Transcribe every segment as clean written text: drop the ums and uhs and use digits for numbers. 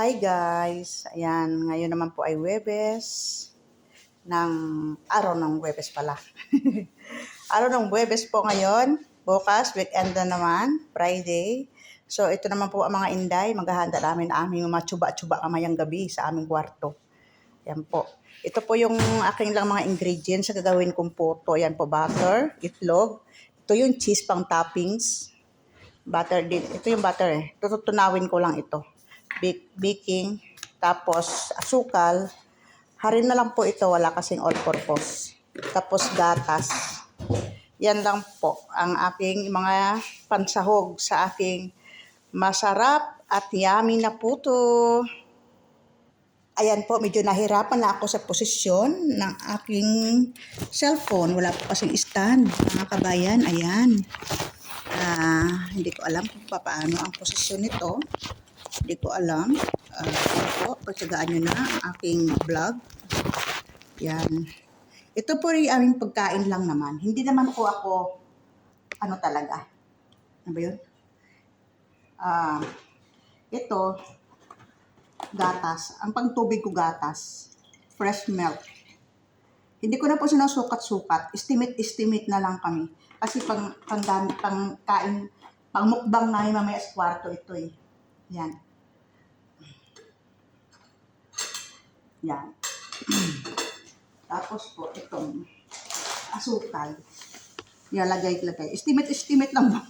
Hi guys! Ayan, ngayon naman po ay Huwebes ng araw ng Huwebes pala. Araw ng Huwebes po ngayon. Bukas, weekend na naman, Friday. So ito naman po ang mga inday. Maghahanda namin aming mga tsuba-tsuba kamayang gabi sa aming kwarto. Ayan po. Ito po yung aking lang mga ingredients sa gagawin kong puto. Ayan po, butter, itlog. Ito yung cheese pang toppings. Butter din. Ito yung butter eh. Tutunawin ko lang ito. Baking, tapos asukal. Harin na lang po ito, wala kasing all-purpose. Tapos gatas. Yan lang po ang aking mga pansahog sa aking masarap at yummy na puto. Ayan po, medyo nahirapan na ako sa posisyon ng aking cellphone. Wala po kasing stand, mga kabayan. Ayan. Hindi ko alam kung paano ang posisyon nito. Hindi ko alam. Po, pagtsagaan nyo na ang aking vlog. Yan. Ito po rin aming pagkain lang naman. Hindi naman po ako, ano talaga. Ano ba yun? Ito, gatas. Ang pangtubig ko gatas. Fresh milk. Hindi ko na po sinusukat-sukat. Estimate na lang kami. Kasi pangkain, pangmukbang namin mamaya sa kwarto ito eh. Yan. Yan. Tapos po, itong asukal. Yan, lagay. Estimate lang ba?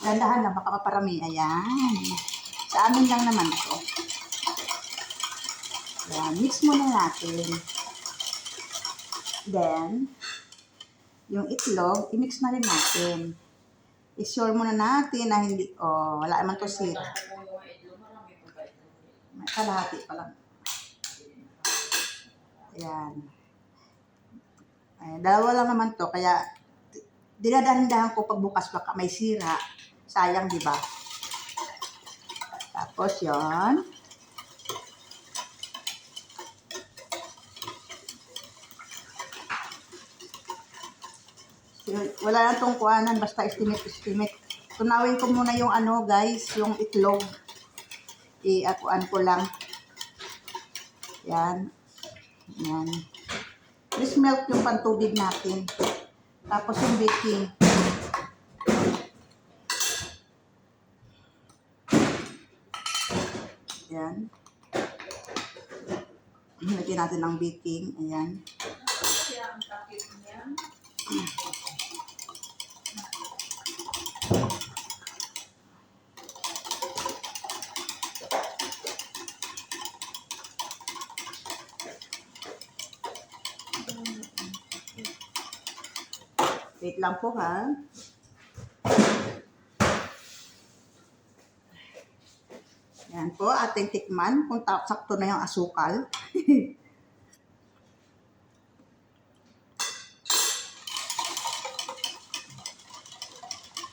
Dandahan na, baka maparami. Ayan. Sa amin lang naman ito. Yan, mix muna natin. Then, yung itlog, i-mix na rin natin. I-sure muna natin na hindi, wala naman to sira. May kalahati pa lang. Ayan. Ay, dalawa lang naman to, kaya dinadahan-dahan ko pagbukas baka may sira. Sayang, di ba? Tapos yon. Wala lang tong kuhanan, basta estimate. Tunawin ko muna yung guys, yung itlog. I-akuan ko lang. Yan. Yan. This milk yung pantubig natin. Tapos yung baking. Yan. Lagyan natin ng baking. Ayan. Wait lang po ha. Yan po, ating tikman kung sakto na yung asukal.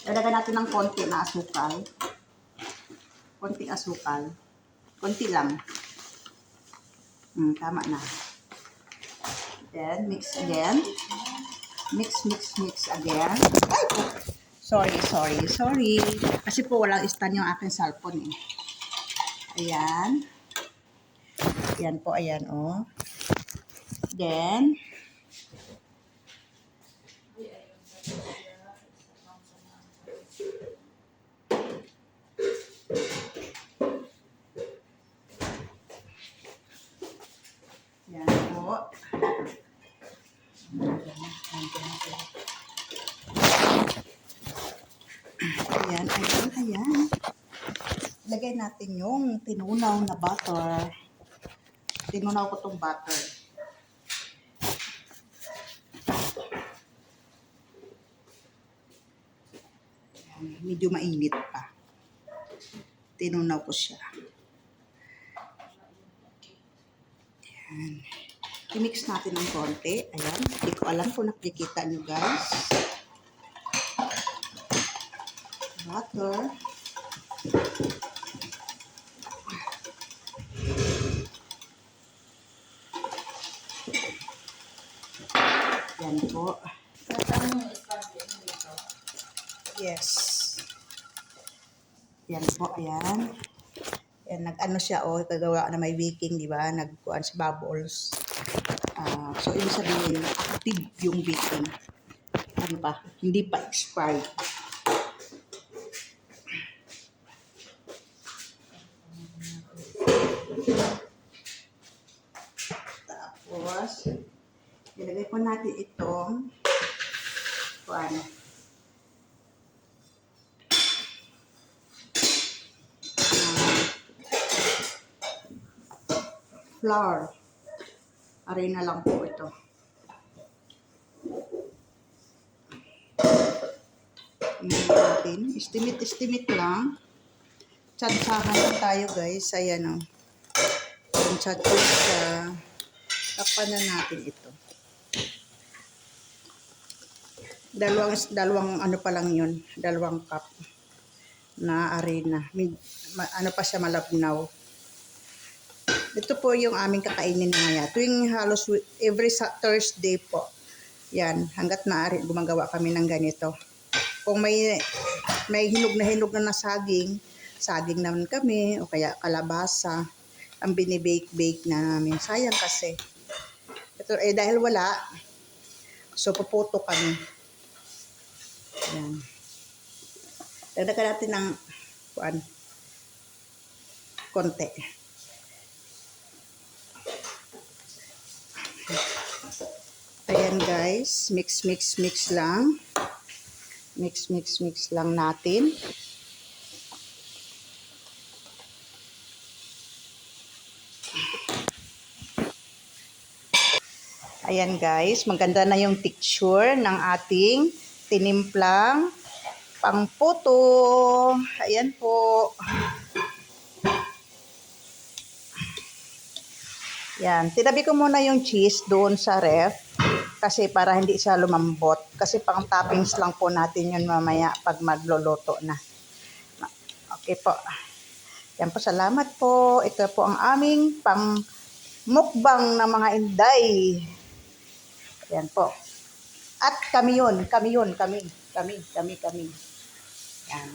Lagyan natin ng konti na asukal. Konting asukal. Konti lang. Tama na. Then, mix again. Mix again. Ay po! Sorry. Kasi po walang stand yung aking cellphone eh. Ayan. Ayan po, ayan oh. Then, ayan po. Ayan. Lagay natin yung tinunaw na butter. Tinunaw ko tong butter. Ayan, medyo mainit pa. Tinunaw ko siya. Ayan. I-mix natin ng konti. Ayan. Hindi ko alam kung nakikita nyo guys. Butter. Yan po. Yes. Yan po, ayan. Yan, nag-ano siya, gagawa na may baking, di ba? Nagkuhan si bubbles. So, ibig sabihin, active yung baking. Ano pa? Hindi pa expired. Tapos, ilagay po natin itong kuhan. Flour. Aray na lang po ito. Natin. Estimate lang. Tsansahan lang tayo guys. Ayan o. Yung tsansahan siya. Takpan na natin ito. Dalawang ano pa lang yun. 2 cup na arena. Ano pa siya, malabnaw. Ito po yung aming kakainin na ngayon. Tuwing halos every Thursday po. Yan, hanggat maaari gumagawa kami ng ganito. Kung may hinog na saging naman kami, o kaya kalabasa, ang binibake-bake na namin. Sayang kasi. Ito, dahil wala, so puputo kami. Yan. Dagdagan natin ng konti. Ayan guys, mix lang. Mix lang natin. Ayan guys, maganda na yung texture ng ating tinimplang pangputo. Ayan po. Yan, tinabi ko muna yung cheese doon sa ref kasi para hindi siya lumambot. Kasi pang toppings lang po natin yun mamaya pag magluluto na. Okay po. Yan po, salamat po. Ito po ang aming pang mukbang ng mga inday. Yan po. At kami. Yan.